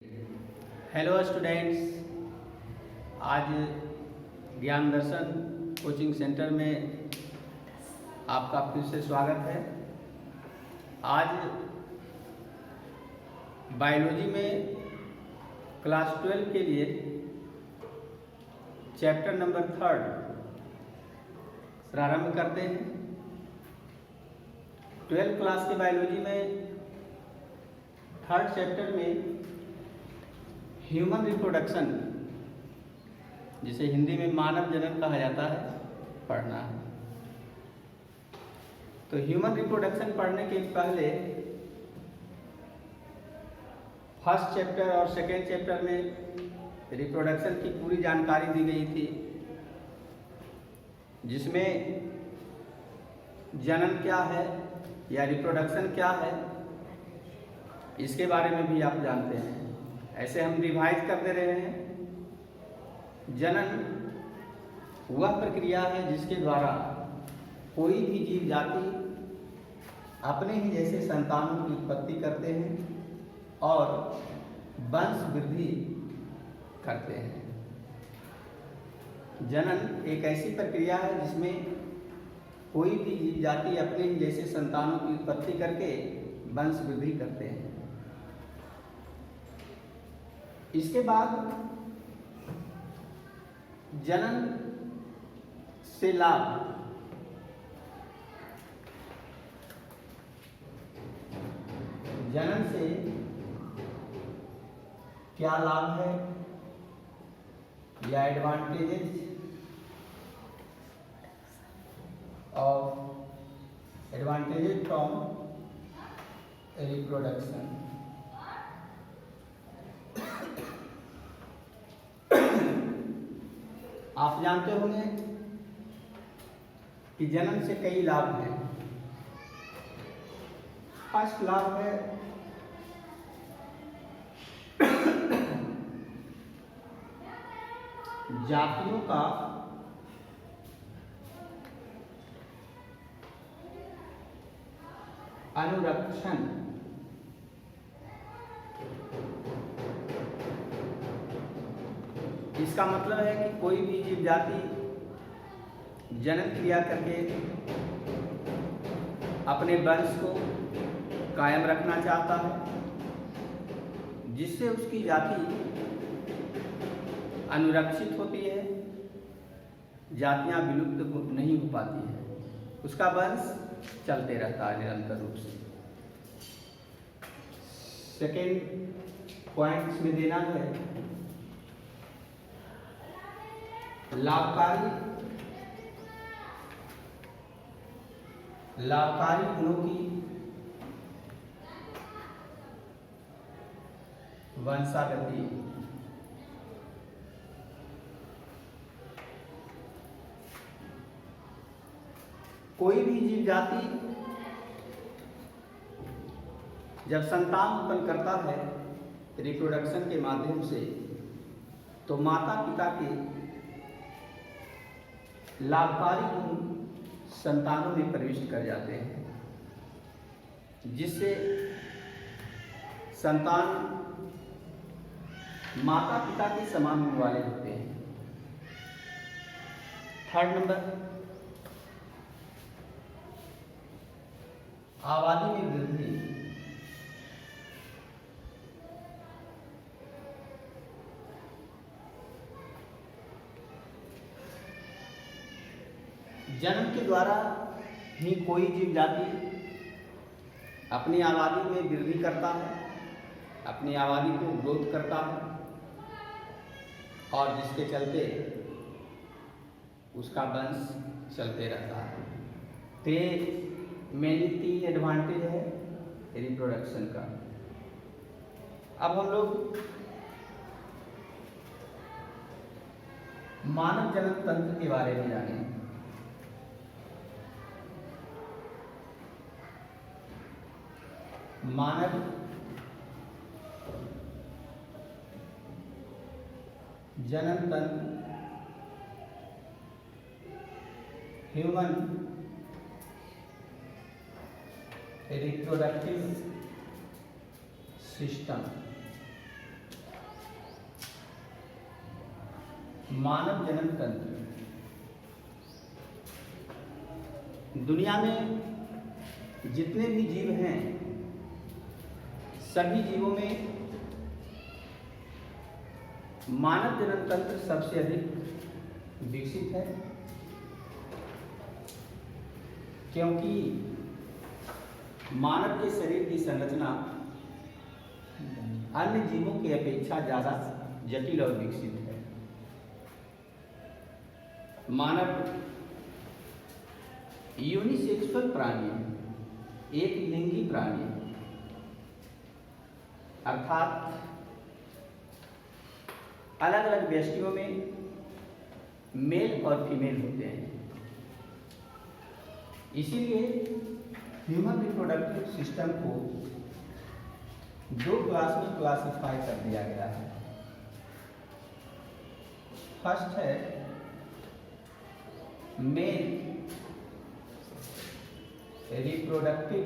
Hello students, आज ज्ञान दर्शन coaching centre में आपका फिर से स्वागत है। आज बायोलॉजी में क्लास 12 के लिए चैप्टर नंबर 3 प्रारंभ करते हैं। 12th क्लास की बायोलॉजी में 3rd चैप्टर में ह्यूमन रिप्रोडक्शन, जिसे हिंदी में मानव जनन कहा जाता है, पढ़ना है। तो ह्यूमन रिप्रोडक्शन पढ़ने के पहले फर्स्ट चैप्टर और सेकेंड चैप्टर में रिप्रोडक्शन की पूरी जानकारी दी गई थी, जिसमें जनन क्या है या रिप्रोडक्शन क्या है, इसके बारे में भी आप जानते हैं। ऐसे हम रिवाइज करते रहे हैं। जनन वह प्रक्रिया है जिसके द्वारा कोई भी जीव जाति अपने ही जैसे संतानों की उत्पत्ति करते हैं और वंश वृद्धि करते हैं। जनन एक ऐसी प्रक्रिया है जिसमें कोई भी जीव जाति अपने ही जैसे संतानों की उत्पत्ति करके वंश वृद्धि करते हैं। इसके बाद जनन से लाभ, जनन से क्या लाभ है या एडवांटेजेस फ्रॉम रिप्रोडक्शन। आप जानते होंगे कि जनन से कई लाभ हैं। फर्स्ट लाभ है जातियों का अनुरक्षण। इसका मतलब है कि कोई भी जीव जाति जनन क्रिया करके अपने वंश को कायम रखना चाहता है, जिससे उसकी जाति अनुरक्षित होती है, जातियां विलुप्त नहीं हो पाती है, उसका वंश चलते रहता है निरंतर रूप से। सेकेंड पॉइंट इसमें देना है लाभकारी गुणों की वंशागति। कोई भी जीव जाति जब संतान उत्पन्न करता है रिप्रोडक्शन के माध्यम से, तो माता पिता के लाभकारी गुण संतानों में प्रविष्ट कर जाते हैं, जिससे संतान माता पिता के समान गुण वाले होते हैं। 3rd नंबर, आबादी में वृद्धि। जन्म के द्वारा ही कोई जीव जाति अपनी आबादी में वृद्धि करता है, अपनी आबादी को ग्रोथ करता है, और जिसके चलते उसका वंश चलते रहता है। तो मेनली 3 एडवांटेज है रिप्रोडक्शन का। अब हम लोग मानव जनन तंत्र के बारे में जानेंगे। मानव जनन तंत्र, ह्यूमन रिप्रोडक्टिव सिस्टम। मानव जनन तंत्र। दुनिया में जितने भी जीव हैं, सभी जीवों में मानव जनन तंत्र सबसे अधिक विकसित है, क्योंकि मानव के शरीर की संरचना अन्य जीवों की अपेक्षा ज़्यादा जटिल और विकसित है। मानव यूनिसेक्सुअल प्राणी है, एक लिंगी प्राणी है, अर्थात अलग अलग व्यष्टियों में मेल और फीमेल होते हैं। इसीलिए ह्यूमन रिप्रोडक्टिव सिस्टम को दो क्लास में क्लासिफाई कर दिया गया है। फर्स्ट है मेल रिप्रोडक्टिव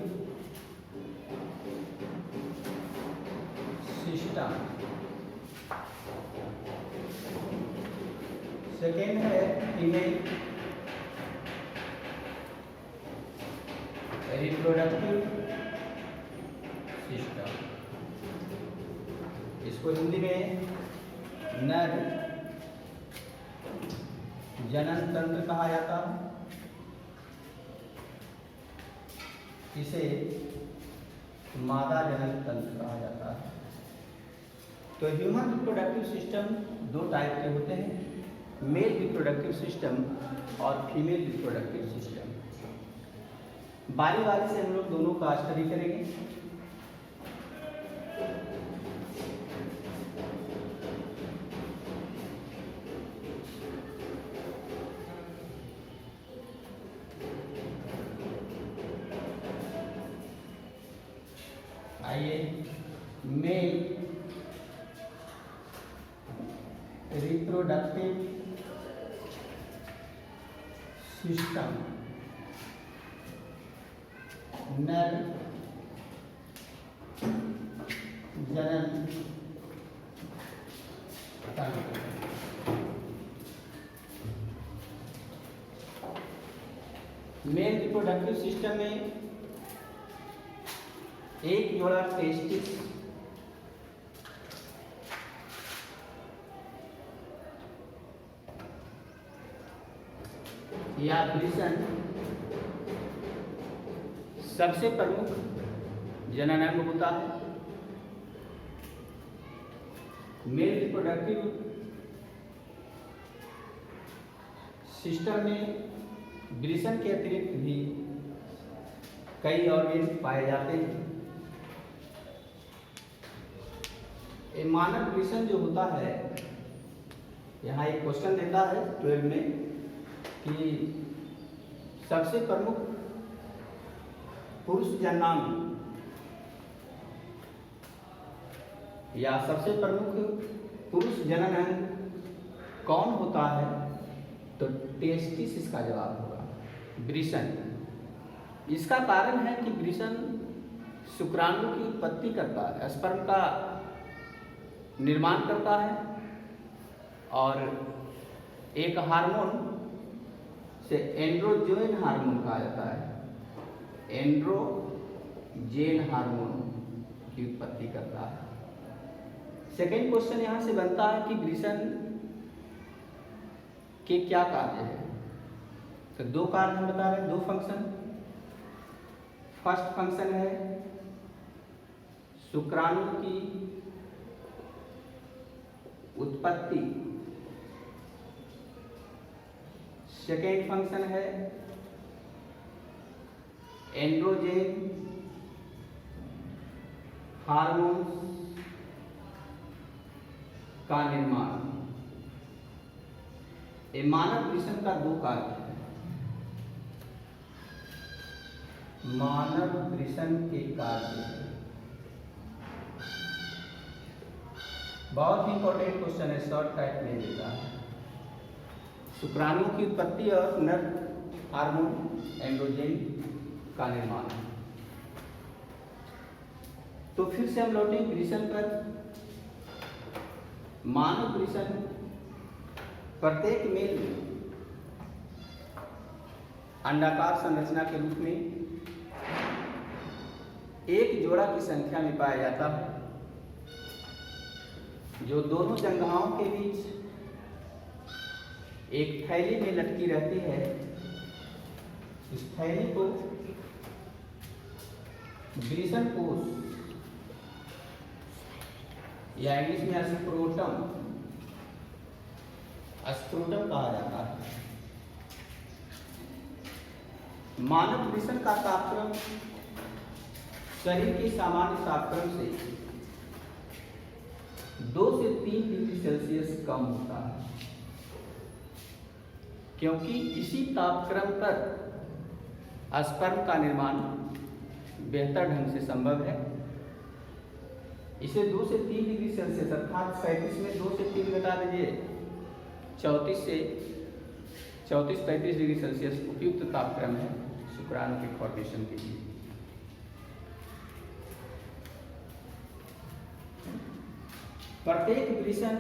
सिस्टम, सेकेंड है फीमेल रिप्रोडक्टिव सिस्टम। इसको हिंदी में नर जनन तंत्र कहा जाता है, इसे मादा जनन तंत्र कहा जाता है। तो ह्यूमन रिप्रोडक्टिव सिस्टम दो टाइप के होते हैं, मेल रिप्रोडक्टिव सिस्टम और फीमेल रिप्रोडक्टिव सिस्टम। बारी बारी से हम लोग दोनों का स्टडी करेंगे। आइए, मेल रिप्रोडक्टिव सिस्टम, नर जनन तंत्र। मेल रिप्रोडक्टिव सिस्टम में एक जोड़ा टेस्टिस या वृषण सबसे प्रमुख जनन अंग होता है। मेल रिप्रोडक्टिव सिस्टम में वृषण के अतिरिक्त भी कई ऑर्गन पाए जाते हैं। ये मानव वृषण जो होता है, यहाँ एक क्वेश्चन देता है 12 में कि सबसे प्रमुख पुरुष जननांग या सबसे प्रमुख पुरुष जनन अंग कौन होता है, तो टेस्टिस इसका जवाब होगा, वृषण। इसका कारण है कि वृषण शुक्राणु की उत्पत्ति करता है, स्पर्म का निर्माण करता है और एक हार्मोन से एंड्रोजन हार्मोन कहा जाता है, एंड्रोजन हार्मोन की उत्पत्ति करता है। सेकेंड क्वेश्चन यहाँ से बनता है कि वृषण के क्या कार्य है, तो दो कार्य हम बता रहे हैं, दो फंक्शन। फर्स्ट फंक्शन है शुक्राणु की उत्पत्ति, सेकेंड फंक्शन है एंड्रोजन हार्मोन का निर्माण। ये मानव वृषण का दो कार्य है। मानव वृषण के कार्य बहुत ही इंपॉर्टेंट क्वेश्चन है, शॉर्ट टाइप में देता है। शुक्राणु की उत्पत्ति और नर हार्मोन एंड्रोजन का निर्माण। तो फिर से हम लौटें वृषण पर। मानव वृषण प्रत्येक मेल में अंडाकार संरचना के रूप में एक जोड़ा की संख्या में पाया जाता है, जो दोनों जंघाओं के बीच एक थैली में लटकी रहती है। इस थैली को वृषण कोश या इंग्लिश में स्क्रोटम कहा जाता है। मानव वृषण का तापक्रम शरीर के सामान्य तापक्रम से 2 से 3 डिग्री सेल्सियस कम होता है, क्योंकि इसी तापक्रम पर स्पर्म का निर्माण बेहतर ढंग से संभव है। इसे 2 से 3 डिग्री सेल्सियस अर्थात 37 में 2 से 3 घटा दीजिए, 34-35 डिग्री सेल्सियस उपयुक्त तापक्रम है शुक्राणु के फॉर्मेशन के लिए। प्रत्येक वृषण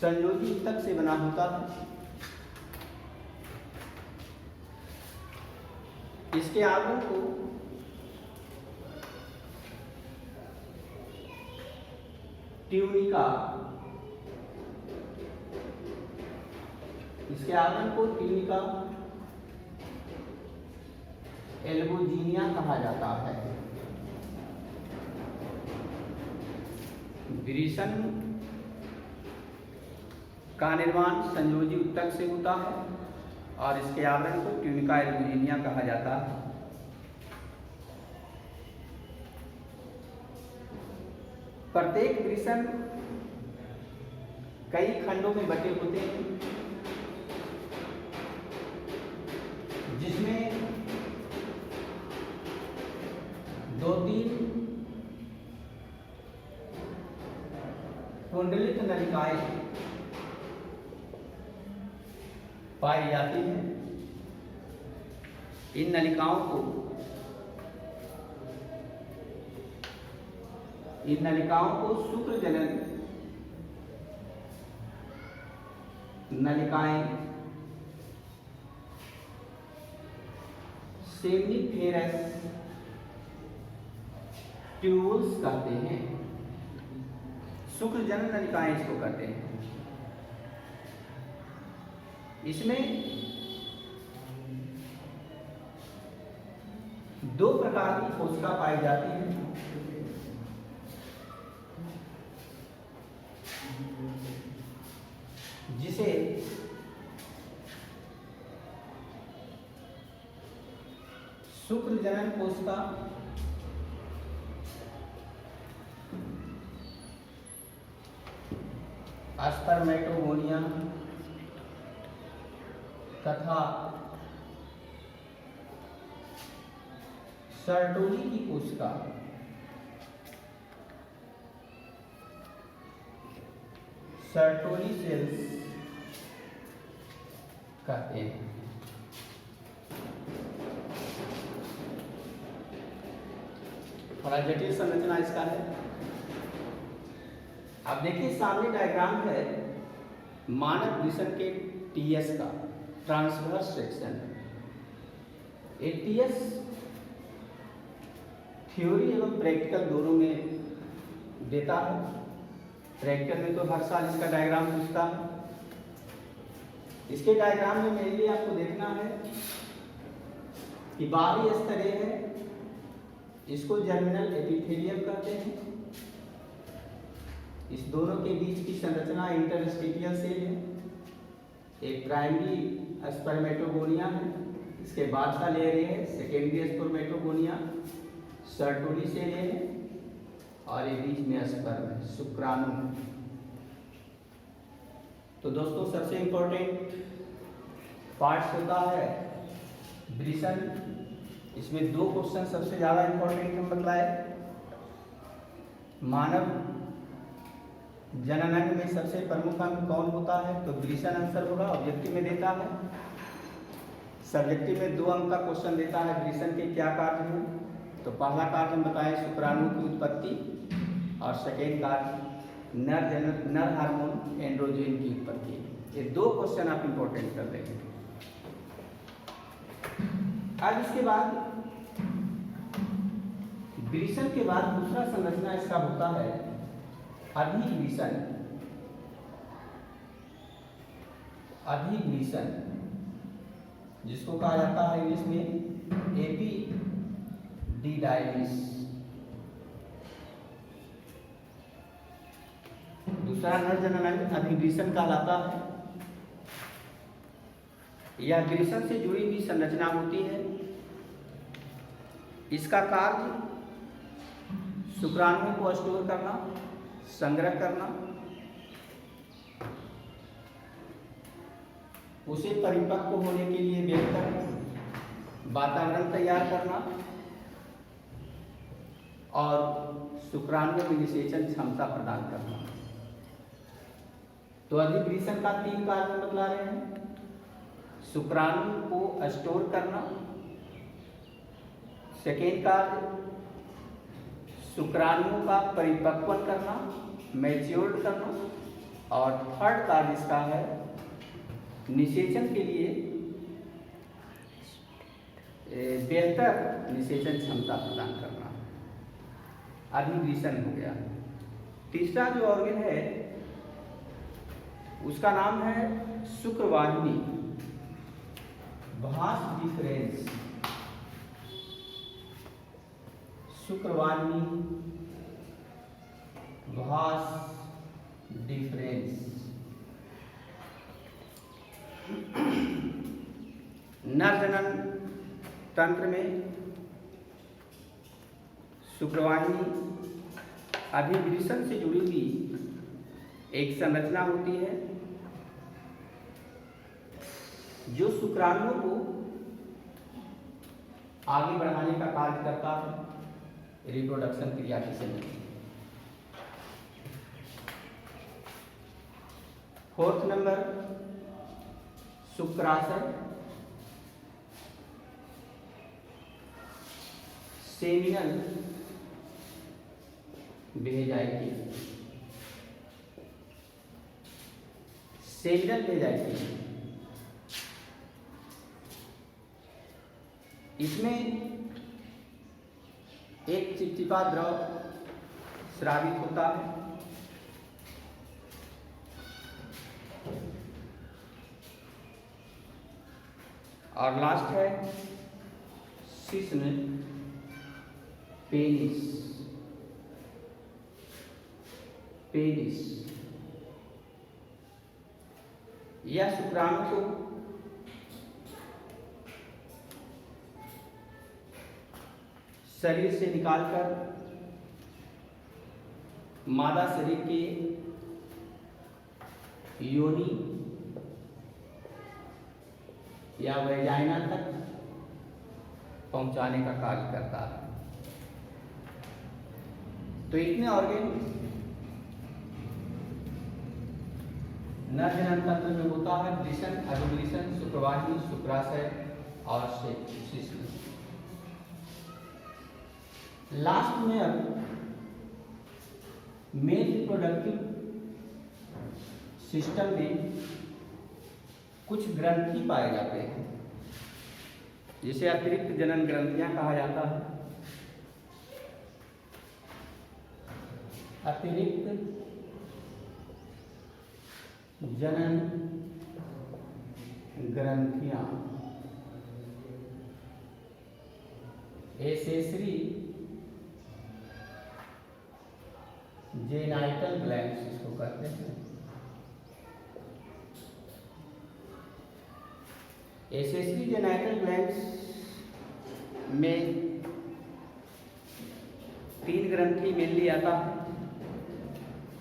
संयोजी ऊतक से बना होता है। इसके आवरण को ट्यूनिका एल्बोजीनिया कहा जाता है। वृषण का निर्माण संयोजी ऊतक से होता है और इसके आवरण को ट्यूनिका एल्बोजीनिया कहा जाता है। प्रत्येक वृषण कई खंडों में बटे होते हैं, जिसमें 2-3 कुंडलित नलिकाएं पाई जाती हैं। इन नलिकाओं को शुक्रजनन नलिकाएं, सेमिनिफेरस ट्यूब्यूल्स कहते हैं। शुक्रजनन नलिकाएं इसको कहते हैं। इसमें 2 प्रकार की कोशिका पाई जाती है। जिसे शुक्रजनन कोशिका, स्पर्मेटोगोनिया तथा सर्टोली की कोशिका सर्टोली सेल्स कहते हैं। थोड़ा जटिल संरचना इसका है। अब देखिए सामने डायग्राम है मानव वृषण के टीएस का, ट्रांसवर्स सेक्शन। टीएस थ्योरी एवं प्रैक्टिकल दोनों में देता है। प्रैक्टिकल में तो हर साल इसका डायग्राम पूछता है। इसके डायग्राम में मेनली आपको देखना है कि बाहरी स्तरीय है, इसको जर्मिनल एपिथेलियम कहते हैं। इस दोनों के बीच की संरचना इंटरस्टिशियल सेल है। एक प्राइमरी स्पर्मेटोगोनिया है, इसके बाद का लेयर है सेकेंडरी स्पर्मेटोगोनिया, सर्टोली सेल है, और ये बीच में स्पर्म है, शुक्राणु। तो दोस्तों सबसे इंपॉर्टेंट पार्ट्स होता है वृषण। इसमें 2 क्वेश्चन सबसे ज़्यादा इंपॉर्टेंट हम बतलाए। मानव जननांग में सबसे प्रमुख अंग कौन होता है, तो वृषण आंसर होगा, ऑब्जेक्टिव में देता है। सब्जेक्टिव में 2 अंक का क्वेश्चन देता है, वृषण के क्या कार्य हैं। तो पहला कार्य हम बताएं शुक्राणु की उत्पत्ति, और सेकेंड कार्य नर हार्मोन एंड्रोजन की उत्पत्ति। ये 2 क्वेश्चन आप इंपॉर्टेंट कर लेंगे। अब इसके बाद ग्रीसन के बाद दूसरा संरचना इसका होता है अधिग्रीसन। अधिग्रीसन जिसको कहा जाता है इंग्लिश में एपिडिडाइमिस। दूसरा नर जनन अधिग्रीसन कहलाता है। यह ग्रीसन से जुड़ी हुई संरचना होती है। इसका कार्य शुक्राणुओं को स्टोर करना, संग्रह करना, उसे परिपक्व होने के लिए बेहतर वातावरण तैयार करना और शुक्राणुओं में निषेचन क्षमता प्रदान करना। तो अधिग्रीसन का 3 कार्य बतला रहे हैं। शुक्राणु को स्टोर करना, सेकेंड कार्य शुक्राणुओं का परिपक्वन करना, मैच्योर्ड करना, और थर्ड कार्य इसका है निषेचन के लिए बेहतर निषेचन क्षमता प्रदान करना। अधिग्रीसन हो गया। तीसरा जो ऑर्गन है उसका नाम है शुक्रवाहिनी, भास डिफरेंस। शुक्रवाहिनी भास डिफरेंस। नर जनन तंत्र में शुक्रवाहिनी अधिग्रीसन से जुड़ी हुई एक संरचना होती है जो शुक्राणुओं को आगे बढ़ाने का कार्य करता है रिप्रोडक्शन क्रिया के समय। फोर्थ नंबर शुक्राशय, सेमिनल वेजाइटी। सेमिनल वेजाइटी इसमें एक चिपचिपा द्रव स्रावित होता है। और लास्ट है शिश्न पेनिस। पेनिस यह शुक्राणु को शरीर से निकालकर मादा शरीर के योनि या वैजाइना तक पहुंचाने का कार्य करता है। तो इतने ऑर्गन नर जनन तंत्र में होता है। ग्रीसन, अधिग्रीसन, शुक्रवाहिनी, शुक्राशय और शिश्न। लास्ट में अब मेल रिप्रोडक्टिव सिस्टम में कुछ ग्रंथि पाए जाते हैं जिसे अतिरिक्त जनन ग्रंथियां कहा जाता है। अतिरिक्त जनन ग्रंथियां एसेसरी जेनाइटल ग्लैंड्स इसको कहते हैं। एसेसरी जेनाइटल ग्लैंड्स में 3 ग्रंथि मेनली आता है।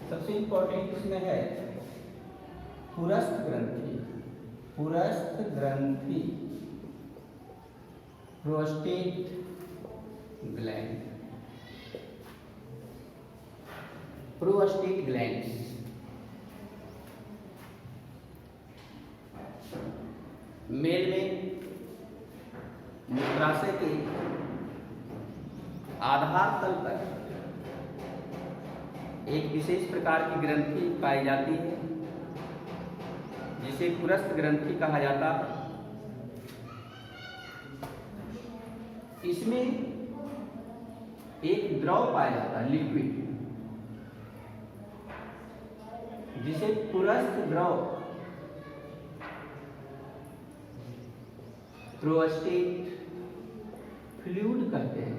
सबसे इंपॉर्टेंट इसमें है पुरस्थ ग्रंथि। पुरस्थ ग्रंथि prostate gland. Prostate glands male में मूत्राशय के आधार तल पर एक विशेष प्रकार की ग्रंथि पाई जाती है जिसे पुरस्थ ग्रंथि कहा जाता है। इसमें एक द्रव पाया जाता है, लिक्विड, जिसे पुरस्थ द्रव, प्रोस्टेट फ्लूइड कहते हैं।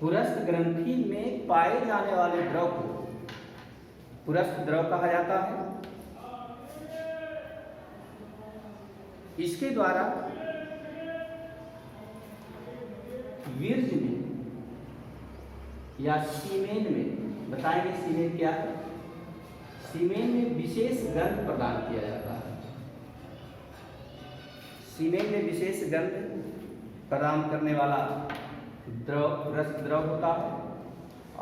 पुरस्थ ग्रंथि में पाए जाने वाले द्रव को पुरस्थ द्रव कहा जाता है। इसके द्वारा वीर्य में या सीमेन में, बताएंगे सीमेन क्या है। सीमेन में विशेष गंध प्रदान किया जाता है। सीमेन में विशेष गंध प्रदान करने वाला द्रव पुरस्थ द्रव होता है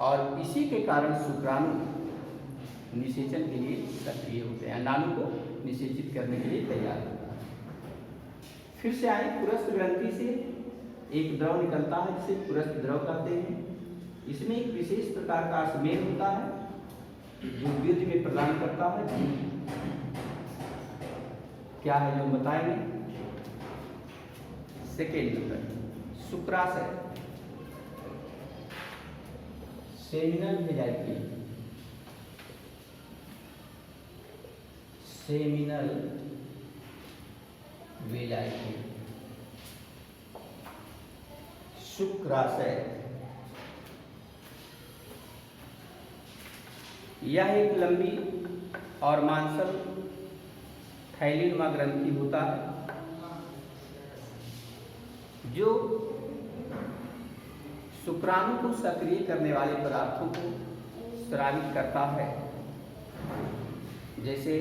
और इसी के कारण शुक्राणु निषेचन के लिए सक्रिय होते हैं, अंडाणु को निषेचित करने के लिए तैयार होता है। फिर से आए, पुरस्थ ग्रंथि से एक द्रव निकलता है जिसे पुरस्थ द्रव कहते हैं। इसमें एक विशेष प्रकार का स्मेल होता है जो वीर्य में प्रदान करता है। क्या है जो बताएंगे। सेकेंड नंबर, शुक्राशय, सेमिनल वेजाइटी, सेमिनल वेजाइटी, शुक्राशय। यह एक लंबी और मांसल थैलीनुमा ग्रंथि होता है जो शुक्राणु को सक्रिय करने वाले पदार्थों को स्रावित करता है, जैसे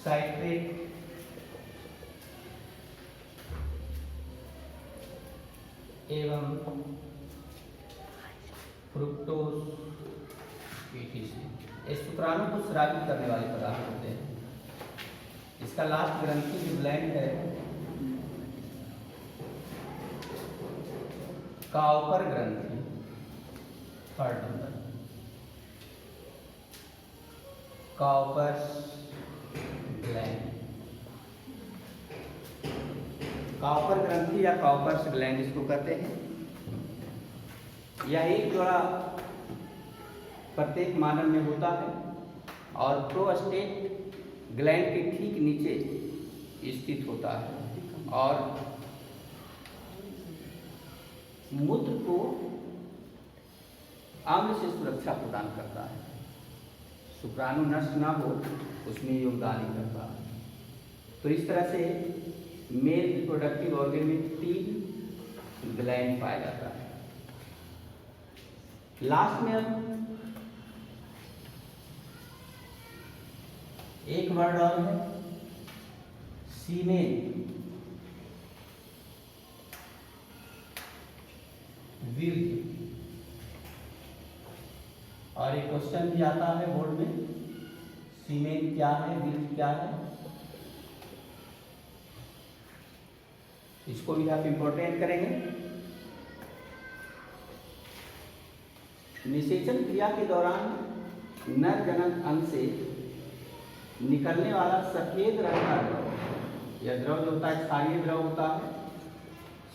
साइट्रेट, एवं फ्रुक्टोज, पीटीसी। ये शुक्राणु को स्रावित करने वाले पदार्थ होते हैं। इसका लास्ट ग्रंथि जो ग्लैंड है, काउपर ग्रंथि, third number, Cowper's gland. Cowper ग्रंथि या काउपर्स ग्लैंड इसको कहते हैं। यह एक जोड़ा प्रत्येक मानव में होता है और प्रोस्टेट ग्लैंड के ठीक नीचे स्थित होता है और मूत्र को अम्ल से सुरक्षा प्रदान करता है। शुक्राणु नष्ट ना हो उसमें योगदान ही करता है। तो इस तरह से मेल रिप्रोडक्टिव ऑर्गन में 3 ग्लैंड पाया जाता है। लास्ट में अब एक वर्ड और है, सीमेन, वीर्य। और एक क्वेश्चन भी आता है बोर्ड में, सीमेन क्या है, वीर्य क्या है। इसको भी आप इंपॉर्टेंट करेंगे। निषेचन क्रिया के दौरान नर जनन अंग से निकलने वाला सफेद रंग का द्रव, यह द्रव जो होता है क्षारीय द्रव होता है,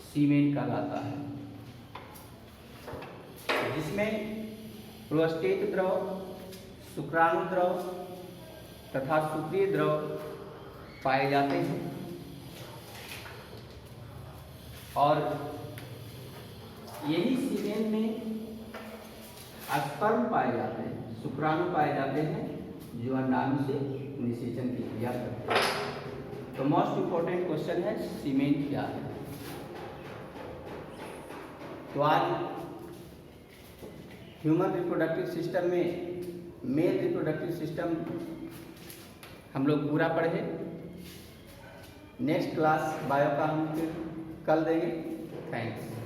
सीमेन कहलाता है, जिसमें प्रोस्टेट द्रव, शुक्राणु द्रव तथा शुक्रीय द्रव पाए जाते हैं। और यही सीमेन में स्पर्म पाए जाते हैं, शुक्राणु पाए जाते हैं जो अंडाणु से निषेचन की क्रिया करते हैं। तो मोस्ट इंपॉर्टेंट क्वेश्चन है, सीमेन क्या है। तो आज ह्यूमन रिप्रोडक्टिव सिस्टम में मेल रिप्रोडक्टिव सिस्टम हम लोग पूरा पढ़े। नेक्स्ट क्लास बायो का हम फिर कल देंगे। थैंक्स।